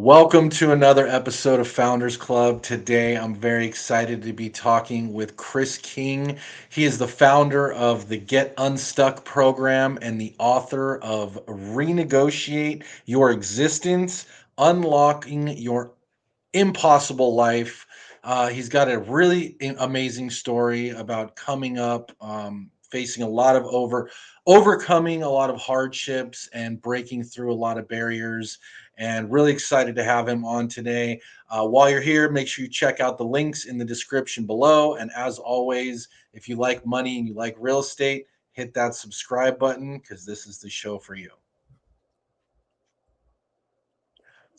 Welcome to another episode of Founders Club. Today, I'm very excited to be talking with Chris King. He is the founder of the Get Unstuck Program and the author of Renegotiate Your Existence, Unlocking Your Impossible Life. He's got a really amazing story about coming up, facing a lot of overcoming a lot of hardships and breaking through a lot of barriers. And really excited to have him on today. While you're here, make sure you check out the links in the description below. And as always, if you like money and you like real estate, hit that subscribe button because this is the show for you.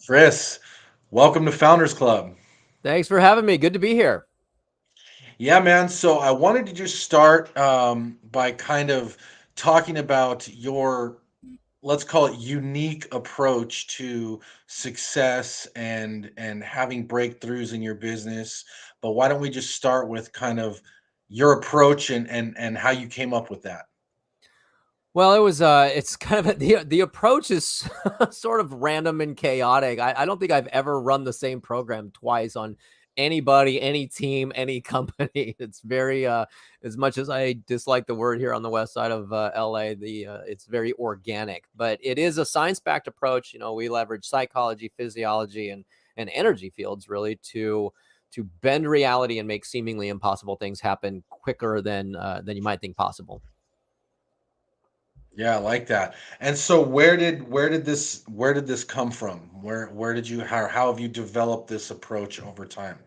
Chris, welcome to Founders Club. Thanks for having me. Good to be here. Yeah, man. So I wanted to just start by kind of talking about your, let's call it unique approach to success and having breakthroughs in your business. But why don't we just start with kind of your approach and how you came up with that? Well, it's kind of the approach is sort of random and chaotic. I don't think I've ever run the same program twice on anybody, any team, any company. It's very, as much as I dislike the word here on the west side of LA, it's very organic, but it is a science-backed approach. We leverage psychology, physiology, and energy fields really to bend reality and make seemingly impossible things happen quicker than you might think possible. Yeah, I like that. And so where did this come from? Where did you how have you developed this approach over time?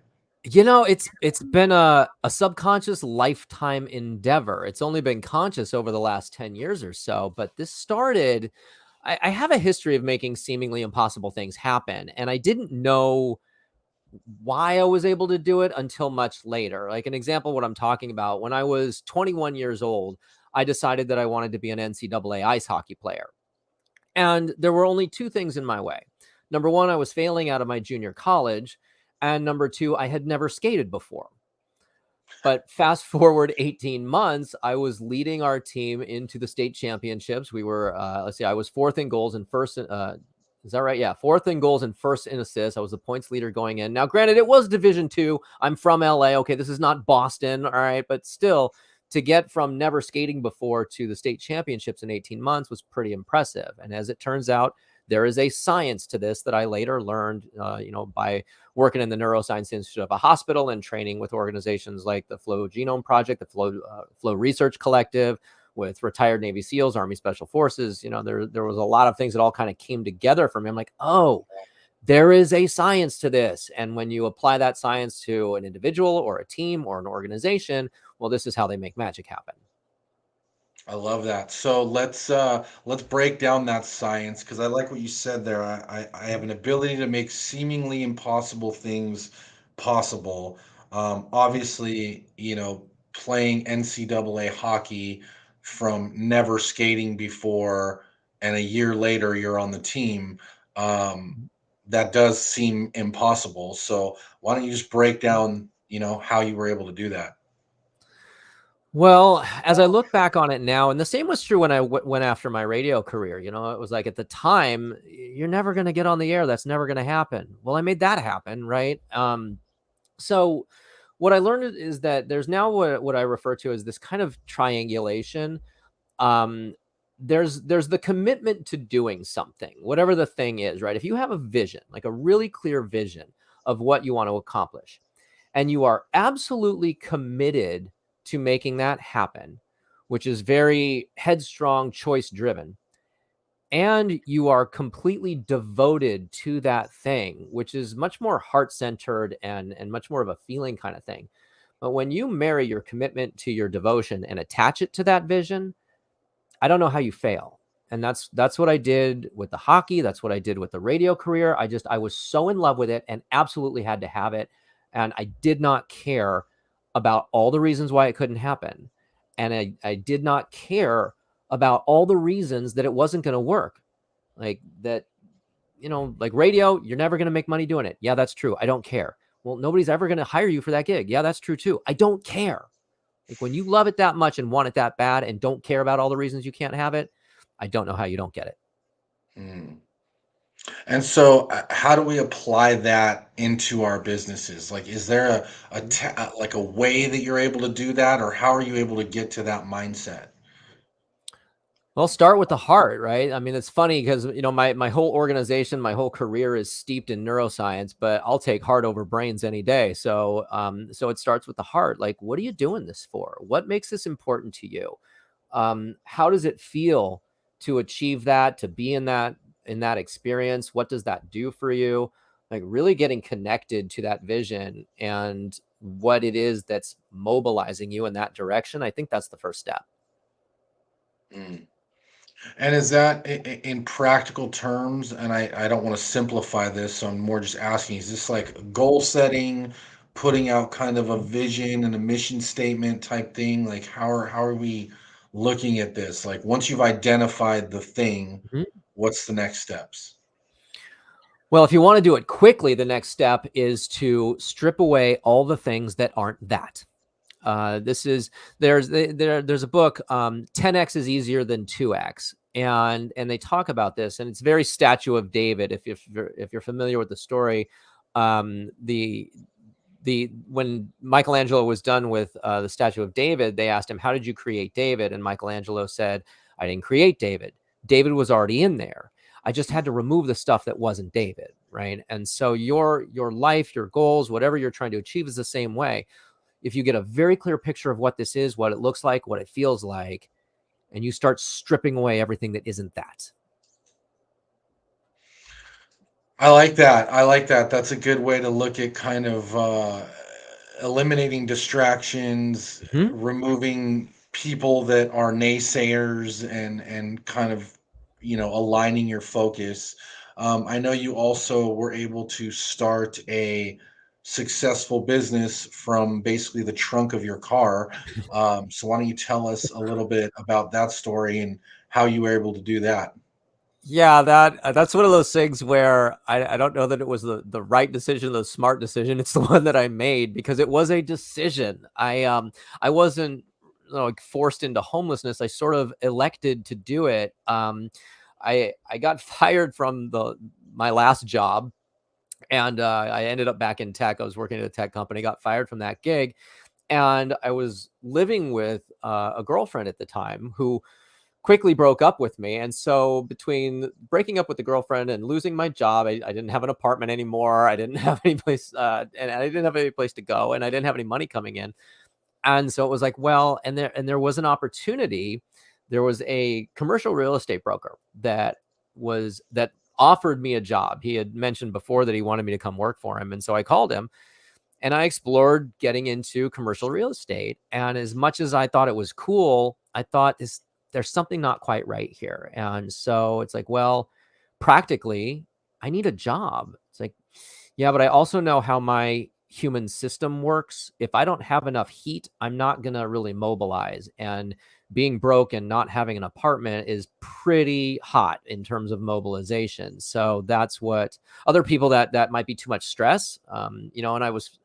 It's been a subconscious lifetime endeavor. It's only been conscious over the last 10 years or so, but this started. I have a history of making seemingly impossible things happen, and I didn't know why I was able to do it until much later. Like an example, what I'm talking about, when I was 21 years old, I decided that I wanted to be an NCAA ice hockey player. And there were only two things in my way. Number one, I was failing out of my junior college. And number two, I had never skated before. But fast forward 18 months, I was leading our team into the state championships. We were, let's see, I was fourth in goals and first. Is that right? Yeah, fourth in goals and first in assists. I was the points leader going in. Now, granted, it was Division II. I'm from LA. Okay, this is not Boston. All right, but still, to get from never skating before to the state championships in 18 months was pretty impressive. And as it turns out, there is a science to this that I later learned, by working in the Neuroscience Institute of a hospital and training with organizations like the Flow Genome Project, the Flow Research Collective, with retired Navy SEALs, Army Special Forces. There was a lot of things that all kind of came together for me. I'm like, oh, there is a science to this. And when you apply that science to an individual or a team or an organization, well, this is how they make magic happen. I love that. So let's break down that science because I like what you said there. I have an ability to make seemingly impossible things possible. Obviously, playing NCAA hockey from never skating before and a year later you're on the team. Um, that does seem impossible. So why don't you just break down, how you were able to do that? Well, as I look back on it now, and the same was true when I went after my radio career, it was like at the time, you're never going to get on the air. That's never going to happen. Well, I made that happen, right? So what I learned is that there's now what I refer to as this kind of triangulation. Um, there's the commitment to doing something, whatever the thing is, right? If you have a vision, like a really clear vision of what you want to accomplish, and you are absolutely committed to making that happen, which is very headstrong, choice driven, and you are completely devoted to that thing, which is much more heart centered and much more of a feeling kind of thing. But when you marry your commitment to your devotion and attach it to that vision, I don't know how you fail. And that's what I did with the hockey. That's what I did with the radio career. I was so in love with it and absolutely had to have it. And I did not care about all the reasons why it couldn't happen. And I did not care about all the reasons that it wasn't going to work. Like that, like radio, you're never going to make money doing it. Yeah, that's true. I don't care. Well, nobody's ever going to hire you for that gig. Yeah, that's true too. I don't care. Like when you love it that much and want it that bad and don't care about all the reasons you can't have it, I don't know how you don't get it. Hmm. And so, how do we apply that into our businesses? Like, is there Mhm. like a way that you're able to do that, or how are you able to get to that mindset? Well, start with the heart, right? I mean, it's funny because my whole organization, my whole career is steeped in neuroscience, but I'll take heart over brains any day. So it starts with the heart. Like, what are you doing this for? What makes this important to you? How does it feel to achieve that, to be in that experience? What does that do for you? Like really getting connected to that vision and what it is that's mobilizing you in that direction. I think that's the first step. Mm. And is that in practical terms? And I don't want to simplify this, so I'm more just asking, is this like goal setting, putting out kind of a vision and a mission statement type thing? Like how are we looking at this? Like once you've identified the thing, Mhm. what's the next steps? Well, if you want to do it quickly, the next step is to strip away all the things that aren't that. This is there's a book, 10x is easier than 2x, and they talk about this, and it's very Statue of David. If you're familiar with the story, the when Michelangelo was done with the Statue of David, they asked him, "How did you create David?" And Michelangelo said, "I didn't create David. David was already in there. I just had to remove the stuff that wasn't David." Right. And so your life, your goals, whatever you're trying to achieve is the same way. If you get a very clear picture of what this is, what it looks like, what it feels like, and you start stripping away everything that isn't that. I like that. I like that. That's a good way to look at kind of eliminating distractions, Mhm. removing people that are naysayers, and kind of aligning your focus. I know you also were able to start a successful business from basically the trunk of your car. So why don't you tell us a little bit about that story and how you were able to do that? Yeah, that's one of those things where I don't know that it was the right decision, the smart decision. It's the one that I made because it was a decision. I wasn't like forced into homelessness. I sort of elected to do it. I got fired from the my last job, and I ended up back in tech. I was working at a tech company, got fired from that gig, and I was living with a girlfriend at the time who quickly broke up with me. And so between breaking up with the girlfriend and losing my job, I didn't have an apartment anymore. I didn't have any place, and I didn't have any place to go, and I didn't have any money coming in. And so it was like, well, and there was an opportunity. There was a commercial real estate broker that offered me a job. He had mentioned before that he wanted me to come work for him, and so I called him and I explored getting into commercial real estate. And as much as I thought it was cool, I thought there's something not quite right here. And so it's like, well, practically, I need a job. It's like, yeah, but I also know how my human system works. If I don't have enough heat, I'm not going to really mobilize. And being broke and not having an apartment is pretty hot in terms of mobilization. So that's what other people that might be too much stress. And I was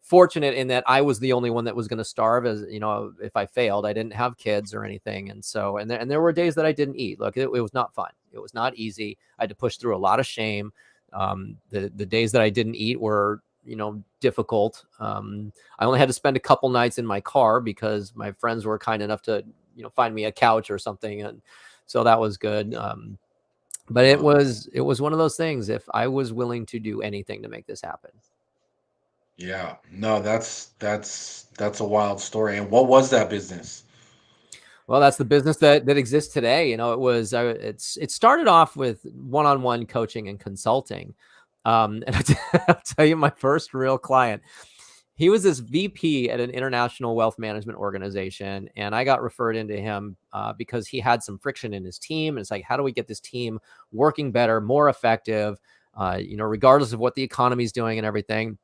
fortunate in that I was the only one that was going to starve, as if I failed. I didn't have kids or anything. And there were days that I didn't eat. Look, it was not fun. It was not easy. I had to push through a lot of shame. The days that I didn't eat were difficult. I only had to spend a couple nights in my car because my friends were kind enough to find me a couch or something, and so that was good. But it Wow. was it was one of those things. If I was willing to do anything to make this happen. Yeah. No, that's a wild story. And what was that business? Well, that's the business that exists today. It started off with one-on-one coaching and consulting. And I'll tell you, my first real client, he was this VP at an international wealth management organization, and I got referred into him because he had some friction in his team. And it's like, how do we get this team working better, more effective, regardless of what the economy is doing and everything.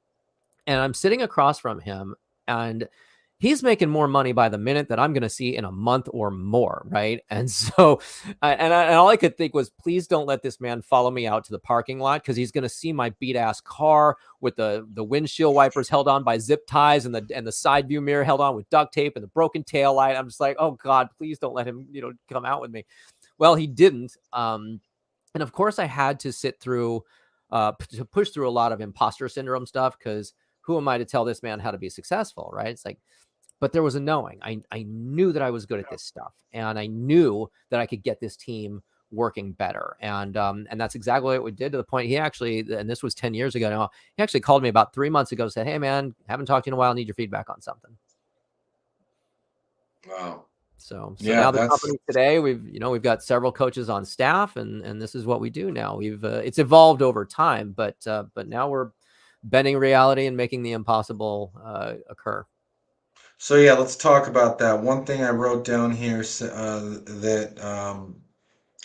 And I'm sitting across from him, and he's making more money by the minute that I'm going to see in a month or more, right? And so, and all I could think was, please don't let this man follow me out to the parking lot, because he's going to see my beat ass car with the windshield wipers held on by zip ties, and the side view mirror held on with duct tape, and the broken tail light. I'm just like, oh God, please don't let him come out with me. Well, he didn't. And of course, I had to sit through, to push through a lot of imposter syndrome stuff, because who am I to tell this man how to be successful, right? It's like, but there was a knowing. I knew that I was good at this stuff, and I knew that I could get this team working better. And that's exactly what we did, to the point he actually, and this was 10 years ago now, he actually called me about 3 months ago, said, "Hey man, haven't talked to you in a while. Need your feedback on something." Wow. So Yeah, now the that's company today, we've got several coaches on staff, and this is what we do now. It's evolved over time, but now we're bending reality and making the impossible occur. so. Yeah, let's talk about that. One thing I wrote down here that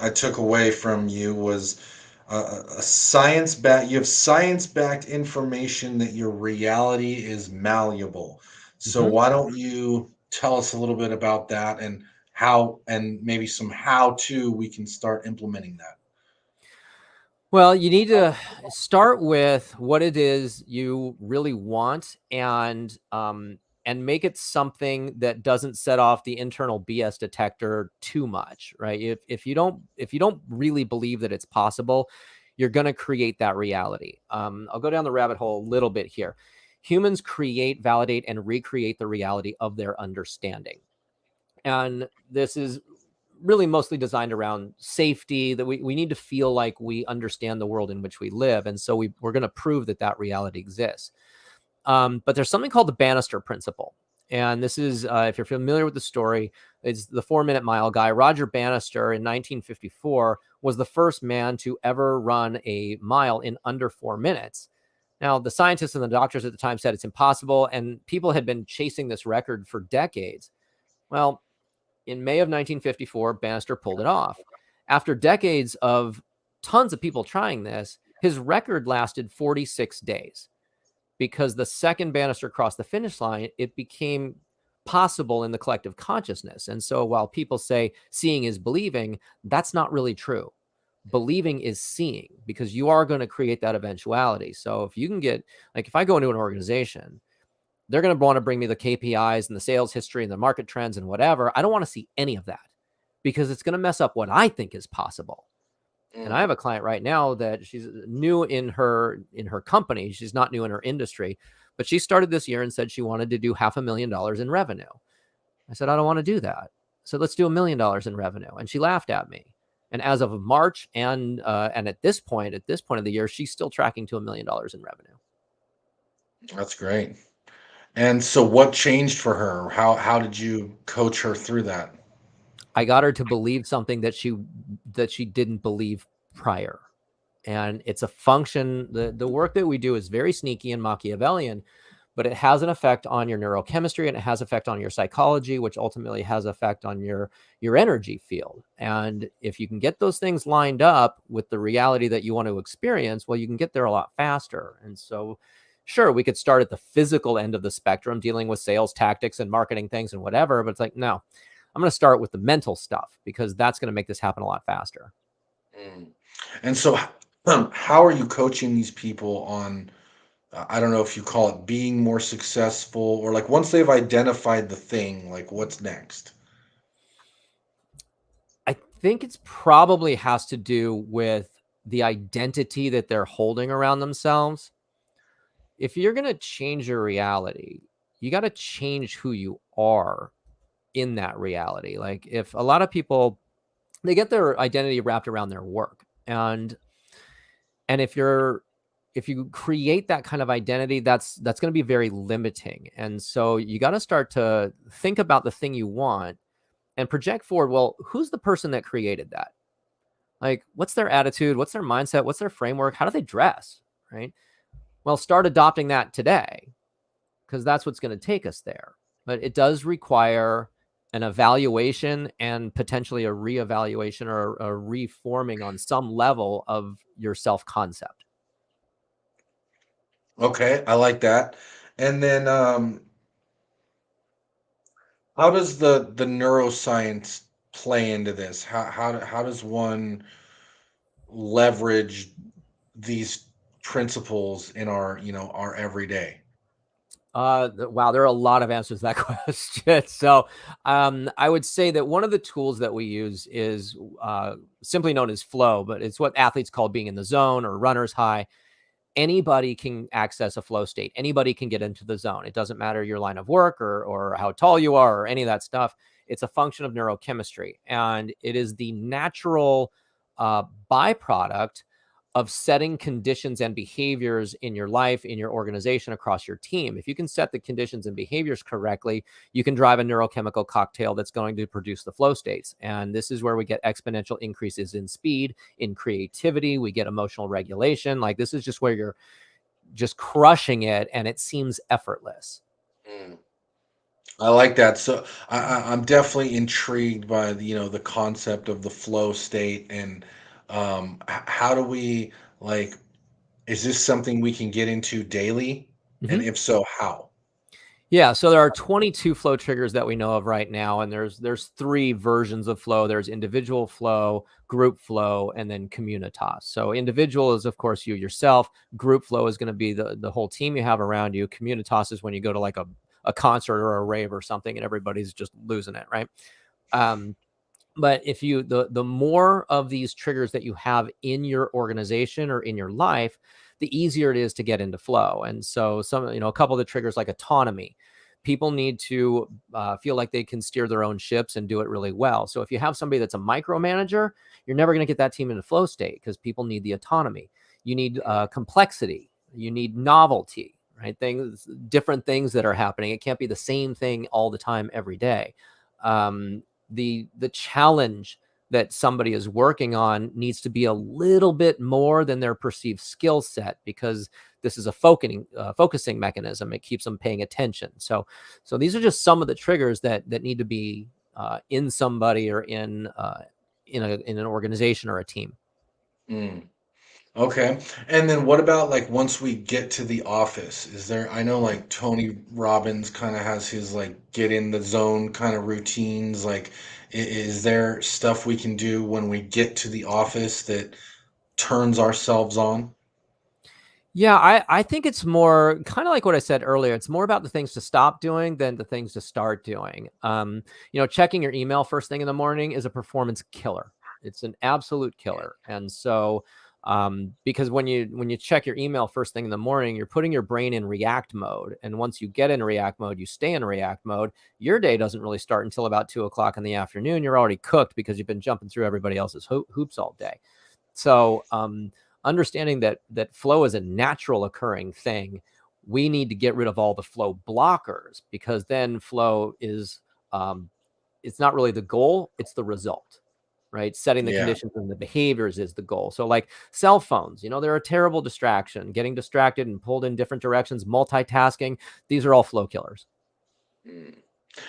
I took away from you was a science back. You have science backed information that your reality is malleable. So Mhm. why don't you tell us a little bit about that and how, and maybe some how to we can start implementing that. Well, you need to start with what it is you really want, and make it something that doesn't set off the internal BS detector too much, right? If you don't really believe that it's possible, you're going to create that reality. I'll go down the rabbit hole a little bit here. Humans create, validate, and recreate the reality of their understanding. And this is really mostly designed around safety, that we need to feel like we understand the world in which we live. And so we're going to prove that that reality exists. But there's something called the Bannister principle. And this is, if you're familiar with the story, it's the 4 Minute Mile guy. Roger Bannister in 1954 was the first man to ever run a mile in under 4 minutes. Now, the scientists and the doctors at the time said it's impossible, and people had been chasing this record for decades. Well, in May of 1954, Bannister pulled it off. After decades of tons of people trying this, his record lasted 46 days, because the second Bannister crossed the finish line, it became possible in the collective consciousness. And so while people say seeing is believing, that's not really true. Believing is seeing, because you are going to create that eventuality. So if you can get, like, if I go into an organization, they're going to want to bring me the KPIs and the sales history and the market trends and whatever. I don't want to see any of that, because it's going to mess up what I think is possible. And I Mm, have a client right now that she's new in her company. She's not new in her industry, but she started this year and said she wanted to do $500,000 in revenue. I said, I don't want to do that. So let's do $1 million in revenue. And she laughed at me. And as of March, and at this point of the year, she's still tracking to $1 million in revenue. that's great. And so what changed for her? How did you coach her through that? I got her to believe something that she didn't believe prior. And it's a function. The work that we do is very sneaky and Machiavellian, but it has an effect on your neurochemistry, and it has effect on your psychology, which ultimately has effect on your energy field. And if you can get those things lined up with the reality that you want to experience, well, you can get there a lot faster. And so sure, we could start at the physical end of the spectrum, dealing with sales tactics and marketing things and whatever, but it's like, no, I'm going to start with the mental stuff, because that's going to make this happen a lot faster. Mm. And so, how are you coaching these people on? I don't know if you call it being more successful, or like once they've identified the thing, like what's next? I think it's probably has to do with the identity that they're holding around themselves. If you're going to change your reality, you got to change who you are in that reality. Like, if a lot of people, they get their identity wrapped around their work, and if you create that kind of identity, that's going to be very limiting. And so you got to start to think about the thing you want and project forward. Well, who's the person that created that? Like, what's their attitude? What's their mindset? What's their framework? How do they dress? Right. Well, start adopting that today, because that's what's going to take us there. But it does require an evaluation and potentially a reevaluation, or a reforming on some level of your self concept. Okay, I like that. And then, how does the neuroscience play into this? How does one leverage these principles in our our everyday? Wow, there are a lot of answers to that question. So, I would say that one of the tools that we use is simply known as flow, but it's what athletes call being in the zone or runner's high. Anybody can access a flow state. Anybody can get into the zone. It doesn't matter your line of work or how tall you are or any of that stuff. It's a function of neurochemistry, and it is the natural byproduct of setting conditions and behaviors in your life, in your organization, across your team. If you can set the conditions and behaviors correctly, you can drive a neurochemical cocktail that's going to produce the flow states. And this is where we get exponential increases in speed, in creativity. We get emotional regulation. Like, this is just where you're just crushing it and it seems effortless. Mm. I like that. So I'm definitely intrigued by the concept of the flow state, and how do we, like, is this something we can get into daily? And Mhm. if so, how? Yeah, so there are 22 flow triggers that we know of right now, and there's three versions of flow. There's individual flow, group flow, and then communitas. So individual is, of course, you yourself. Group flow is going to be the whole team you have around you. Communitas is when you go to like a concert or a rave or something, and everybody's just losing it, right? Um, but if you the more of these triggers that you have in your organization or in your life, the easier it is to get into flow. And so a couple of the triggers, like autonomy, people need to feel like they can steer their own ships and do it really well. So if you have somebody that's a micromanager, you're never going to get that team into flow state, because people need the autonomy. You need complexity, you need novelty, right? Different things that are happening. It can't be the same thing all the time every day. The challenge that somebody is working on needs to be a little bit more than their perceived skill set, because this is a focusing mechanism. It keeps them paying attention. So these are just some of the triggers that need to be in somebody, or in an organization or a team. Mm. Okay. And then what about, like, once we get to the office? Is there, I know, like, Tony Robbins kind of has his, like, get in the zone kind of routines. Like, is there stuff we can do when we get to the office that turns ourselves on? Yeah, I think it's more kind of like what I said earlier. It's more about the things to stop doing than the things to start doing. Checking your email first thing in the morning is a performance killer. It's an absolute killer. And so, because when you check your email first thing in the morning, you're putting your brain in react mode. And once you get in react mode, you stay in react mode. Your day doesn't really start until about 2 o'clock in the afternoon. You're already cooked because you've been jumping through everybody else's hoops all day. So, understanding that flow is a natural occurring thing, we need to get rid of all the flow blockers, because then flow is, it's not really the goal, it's the result, right? Setting the Yeah. conditions and the behaviors is the goal. So, like cell phones, they're a terrible distraction. Getting distracted and pulled in different directions, multitasking, these are all flow killers. Mm.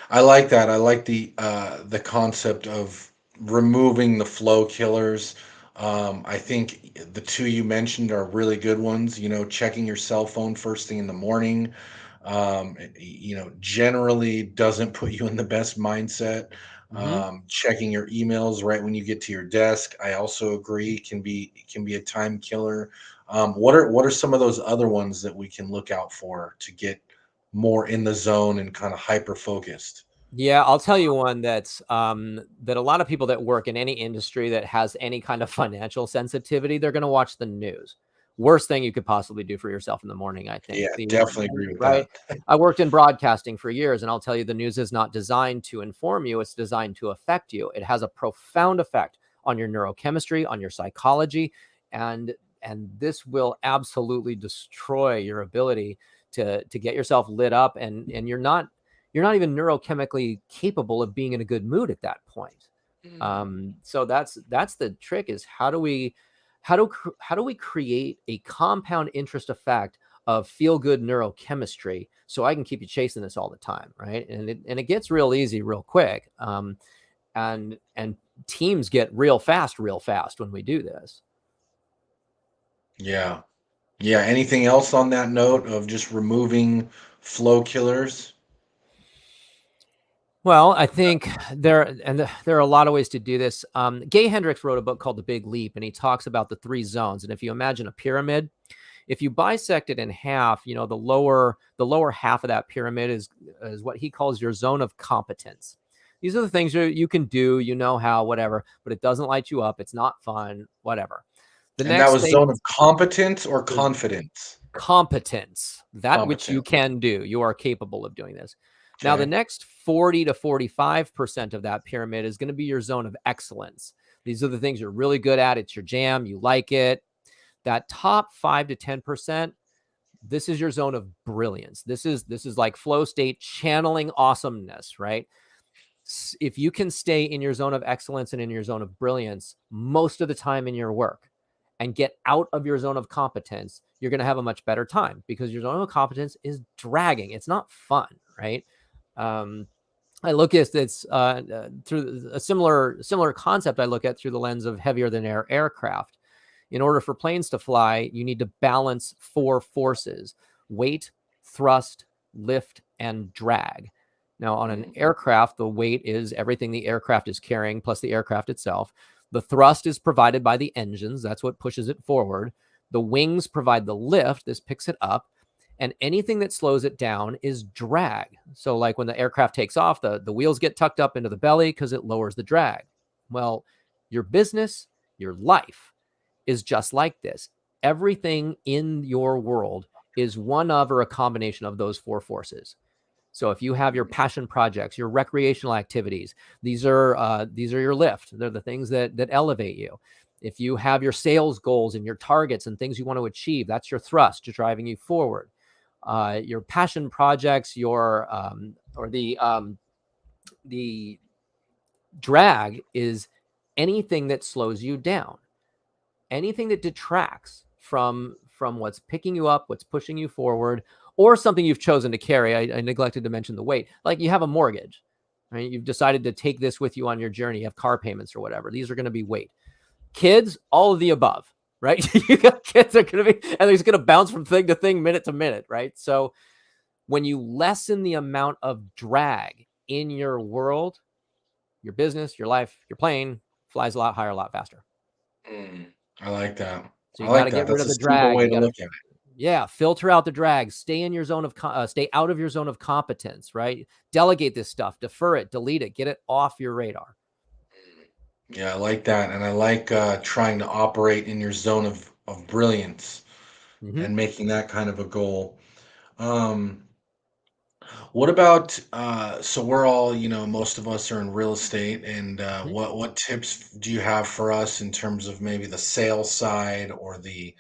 I like that. I like the concept of removing the flow killers. I think the two you mentioned are really good ones. Checking your cell phone first thing in the morning, generally doesn't put you in the best mindset. Hmm. Checking your emails right when you get to your desk, I also agree, can be a time killer. What are some of those other ones that we can look out for to get more in the zone and kind of hyper focused? Yeah, I'll tell you one that a lot of people that work in any industry that has any kind of financial sensitivity, they're going to watch the news. Worst thing you could possibly do for yourself in the morning, I think. Yeah, definitely agree with Right? that. I worked in broadcasting for years, and I'll tell you, the news is not designed to inform you, it's designed to affect you. It has a profound effect on your neurochemistry, on your psychology, and this will absolutely destroy your ability to get yourself lit up, and you're not even neurochemically capable of being in a good mood at that point. Mm. So that's the trick, is how do we create a compound interest effect of feel good neurochemistry, so I can keep you chasing this all the time, right? And it gets real easy real quick. And teams get real fast when we do this. Yeah. Yeah. Anything else on that note of just removing flow killers? Well, I think there are a lot of ways to do this. Gay Hendricks wrote a book called The Big Leap, and he talks about the three zones. And if you imagine a pyramid, If you bisect it in half, the lower half of that pyramid is what he calls your zone of competence. These are the things you can do, how, whatever, but it doesn't light you up. It's not fun, whatever. The And that next was stage zone of competence or is confidence? competence, that which you Competence. can do. You are capable of doing this. Now, the Okay. next 40 to 45% of that pyramid is going to be your zone of excellence. These are the things you're really good at. It's your jam. You like it. That top 5 to 10%, this is your zone of brilliance. This is like flow state, channeling awesomeness, right? If you can stay in your zone of excellence and in your zone of brilliance most of the time in your work and get out of your zone of competence, you're going to have a much better time, because your zone of competence is dragging. It's not fun, right? I look at this through a similar concept. I look at through the lens of heavier than air aircraft. In order for planes to fly, you need to balance 4 forces: weight, thrust, lift, and drag. Now, on an aircraft, the weight is everything the aircraft is carrying plus the aircraft itself. The thrust is provided by the engines. That's what pushes it forward. The wings provide the lift. This picks it up. And anything that slows it down is drag. So like when the aircraft takes off, the wheels get tucked up into the belly because it lowers the drag. Well, your business, your life is just like this. Everything in your world is one of or a combination of those 4 forces. So if you have your passion projects, your recreational activities, these are your lift. They're the things that elevate you. If you have your sales goals and your targets and things you want to achieve, that's your thrust, just driving you forward. Your passion projects, the drag is anything that slows you down, anything that detracts from what's picking you up, what's pushing you forward, or something you've chosen to carry. I neglected to mention the weight. Like you have a mortgage, right? You've decided to take this with you on your journey. You have car payments or whatever. These are going to be weight. Kids, all of the above, right? You got kids that are going to be, and they're going to bounce from thing to thing, minute to minute, right? So when you lessen the amount of drag in your world, your business, your life, your plane flies a lot higher, a lot faster. I like that. So I you got like to get that. rid That's of a the simple drag. way You to got to, look at it. yeah, filter out the drag. Stay in your zone of, stay out of your zone of competence, right? Delegate this stuff, defer it, delete it, get it off your radar. Yeah, I like that. And I like trying to operate in your zone of brilliance Mm-hmm. and making that kind of a goal. Um, what about so we're all, most of us are in real estate, and Mm-hmm. what tips do you have for us in terms of maybe the sales side or the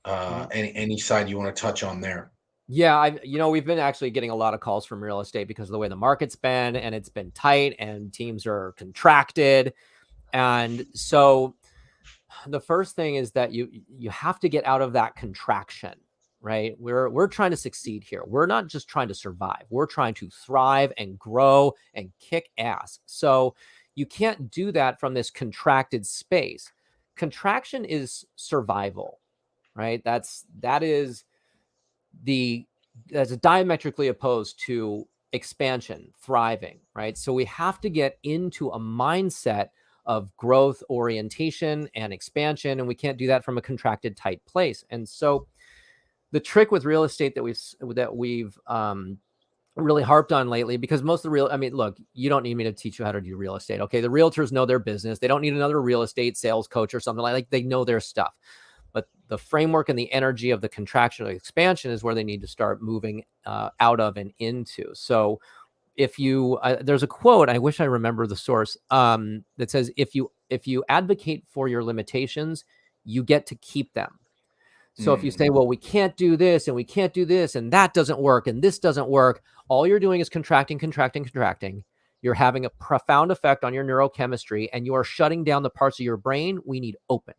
Mm-hmm. any side you want to touch on there? Yeah, we've been actually getting a lot of calls from real estate because of the way the market's been, and it's been tight and teams are contracted. And so the first thing is that you have to get out of that contraction, right? We're trying to succeed here. We're not just trying to survive. We're trying to thrive and grow and kick ass. So you can't do that from this contracted space. Contraction is survival, right? That's diametrically opposed to expansion, thriving, right? So we have to get into a mindset of growth orientation and expansion, and we can't do that from a contracted tight place. And so the trick with real estate that we've really harped on lately, because most of the look, you don't need me to teach you how to do real estate. Okay. The realtors know their business. They don't need another real estate sales coach or something like they know their stuff. But the framework and the energy of the contraction or expansion is where they need to start moving out of and into. So if you, there's a quote, I wish I remember the source, that says, if you advocate for your limitations, you get to keep them. So if you Mm, say, well, we can't do this and we can't do this and that doesn't work and this doesn't work, all you're doing is contracting, contracting, contracting. You're having a profound effect on your neurochemistry, and you are shutting down the parts of your brain we need open.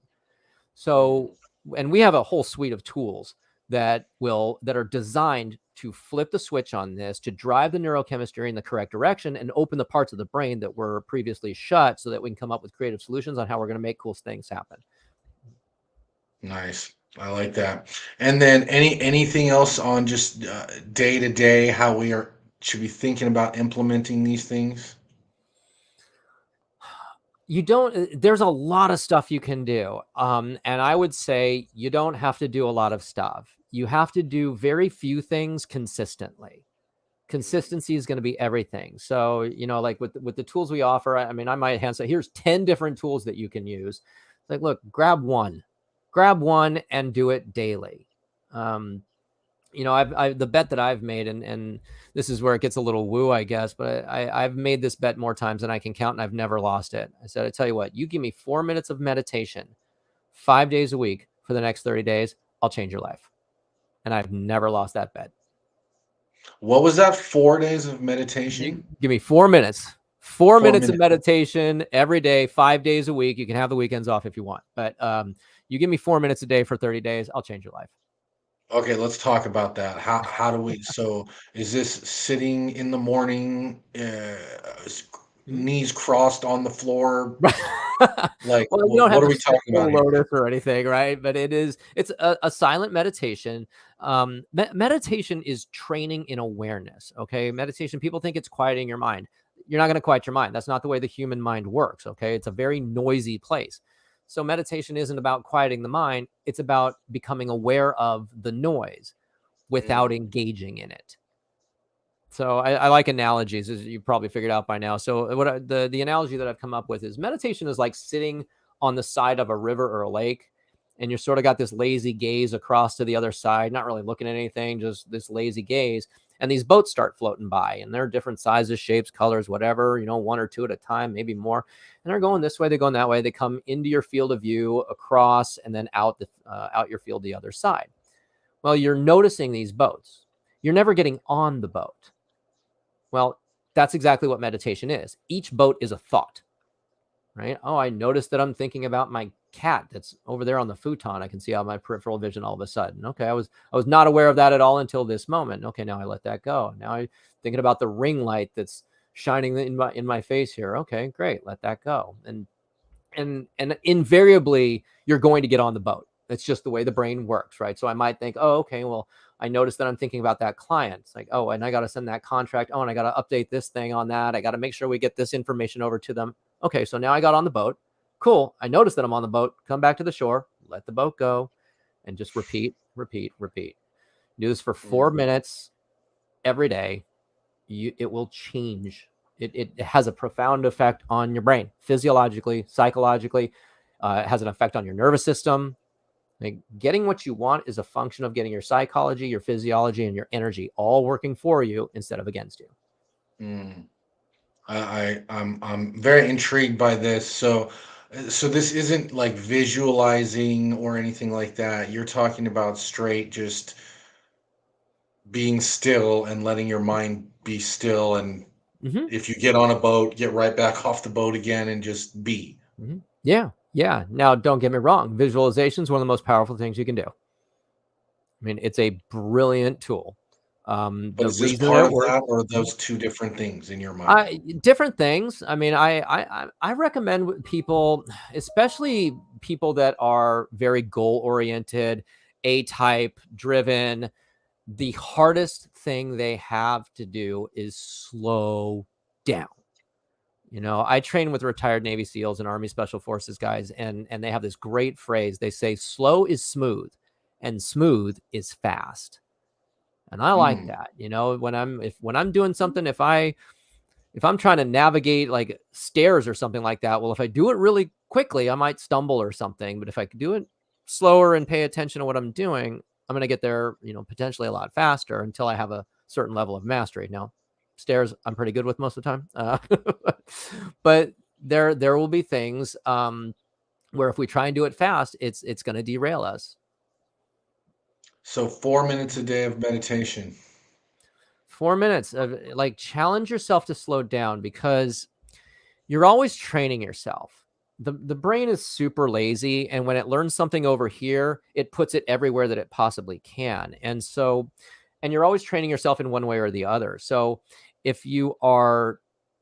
mm. So, and we have a whole suite of tools that are designed to flip the switch on this, to drive the neurochemistry in the correct direction and open the parts of the brain that were previously shut, so that we can come up with creative solutions on how we're going to make cool things happen. Nice. I like that. And then anything else on just day to day how we are should be thinking about implementing these things? You don't, there's a lot of stuff you can do. And I would say you don't have to do a lot of stuff. You have to do very few things consistently. Consistency is going to be everything. So, like with the tools we offer, I mean, I might hand say, here's 10 different tools that you can use. It's like, look, grab one and do it daily. Um, I've the bet that I've made, and this is where it gets a little woo, I guess, but I've made this bet more times than I can count, and I've never lost it. I said, I tell you what, you give me 4 minutes of meditation 5 days a week for the next 30 days, I'll change your life. And I've never lost that bet. What was that? 4 days of You meditation? give me 4 minutes, four Four minutes of minutes. meditation every day, 5 days a week. You can have the weekends off if you want, but you give me 4 minutes a day for 30 days, I'll change your life. Okay, let's talk about that. How do we, so is this sitting in the morning, Mhm. knees crossed on the floor? Like, Well, you don't what have are to we sit talking full about here? lotus or anything, right? But it's a silent meditation. Meditation is training in awareness. Okay, meditation. People think it's quieting your mind. You're not going to quiet your mind. That's not the way the human mind works. Okay, it's a very noisy place. So meditation isn't about quieting the mind. It's about becoming aware of the noise without Mm, engaging in it. So I like analogies, as you probably figured out by now. So the analogy that I've come up with is meditation is like sitting on the side of a river or a lake, and you're sort of got this lazy gaze across to the other side, not really looking at anything, just this lazy gaze. And these boats start floating by, and they're different sizes, shapes, colors, whatever, one or two at a time, maybe more. And they're going this way, they're going that way. They come into your field of view, across, and then out your field the other side. Well, you're noticing these boats. You're never getting on the boat. Well, that's exactly what meditation is. Each boat is a thought, right? Oh, I noticed that I'm thinking about my cat that's over there on the futon. I can see out my peripheral vision all of a sudden. Okay, I was not aware of that at all until this moment. Okay, now I let that go. Now I'm thinking about the ring light that's shining in my face here. Okay, great, let that go. And invariably you're going to get on the boat. It's just the way the brain works, right? So I might think, oh, okay, well, I noticed that I'm thinking about that client. It's like, oh, and I got to send that contract. Oh, and I got to update this thing on that. I got to make sure we get this information over to them. Okay, so now I got on the boat. Cool. I noticed that I'm on the boat. Come back to the shore, let the boat go, and just repeat, repeat, repeat. Do this for four mm. minutes every day. It will change. It has a profound effect on your brain, physiologically, psychologically. It has an effect on your nervous system. Like, getting what you want is a function of getting your psychology, your physiology, and your energy all working for you instead of against you. Mm. I'm very intrigued by this. So this isn't like visualizing or anything like that. You're talking about straight just being still and letting your mind be still. And Mm-hmm. if you get on a boat, get right back off the boat again and just be. Mm-hmm. Yeah, yeah. Now, don't get me wrong. Visualization is one of the most powerful things you can do. I mean, it's a brilliant tool. But The is this reason part that it of works. that or are those two different things in your mind? Different things. I mean, I recommend people, especially people that are very goal oriented, A type driven. The hardest thing they have to do is slow down. I train with retired Navy SEALs and Army Special Forces guys, and they have this great phrase. They say, "Slow is smooth, and smooth is fast." And I like Mm, that. When I'm doing something, if I'm trying to navigate like stairs or something like that, well, if I do it really quickly, I might stumble or something. But if I could do it slower and pay attention to what I'm doing, I'm going to get there, potentially a lot faster until I have a certain level of mastery. Now, stairs, I'm pretty good with most of the time. But there will be things where if we try and do it fast, it's going to derail us. so 4 minutes a day of meditation. 4 minutes of like challenge yourself to slow down, because you're always training yourself. The brain is super lazy, and when it learns something over here, it puts it everywhere that it possibly can. And you're always training yourself in one way or the other. So if you are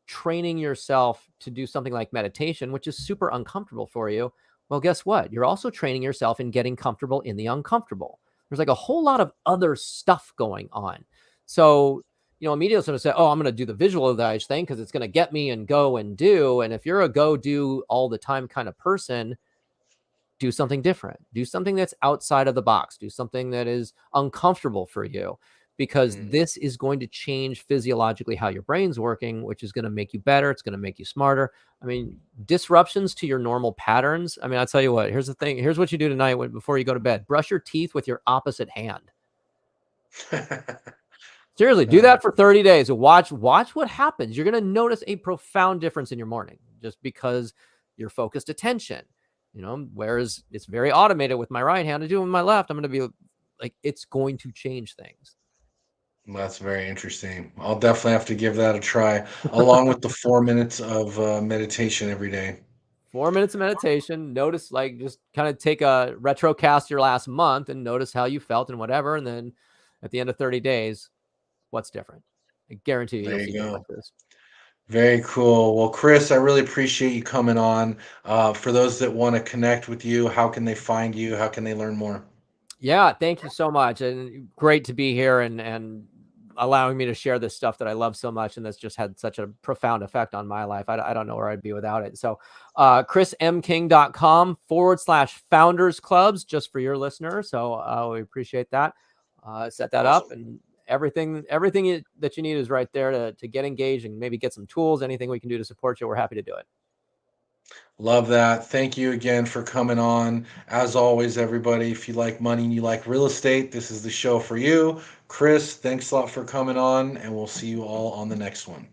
training yourself to do something like meditation, which is super uncomfortable for you, well, guess what? You're also training yourself in getting comfortable in the uncomfortable. There's like a whole lot of other stuff going on. So immediately sort of say, oh, I'm going to do the visualize thing because it's going to get me and go and do. And if you're a go do all the time kind of person, do something different. Do something that's outside of the box. Do something that is uncomfortable for you, because Mm. this is going to change physiologically how your brain's working, which is going to make you better. It's going to make you smarter. I mean, disruptions to your normal patterns. I mean, I'll tell you what, here's the thing. Here's what you do tonight before you go to bed. Brush your teeth with your opposite hand. Seriously, do No, that for 30 days. Watch what happens. You're going to notice a profound difference in your morning just because your focused attention, whereas it's very automated with my right hand. I do it with my left. I'm going to be like, it's going to change things. that's very interesting. I'll definitely have to give that a try, along with the 4 minutes of meditation every day. 4 minutes of meditation. Notice, like, just kind of take a retrocast your last month and notice how you felt and whatever. And then at the end of 30 days, what's different? I guarantee you, There you'll you see go. differences. Very cool. Well, Chris, I really appreciate you coming on. For those that want to connect with you, how can they find you? How can they learn more? Yeah, thank you so much, and great to be here and allowing me to share this stuff that I love so much, and that's just had such a profound effect on my life. I don't know where I'd be without it. So, chrismking.com/founders clubs, just for your listeners. So we appreciate that. Set that up, Awesome. and everything that you need is right there to get engaged and maybe get some tools. Anything we can do to support you, we're happy to do it. Love that. Thank you again for coming on. As always, everybody, if you like money and you like real estate, this is the show for you. Chris, thanks a lot for coming on, and we'll see you all on the next one.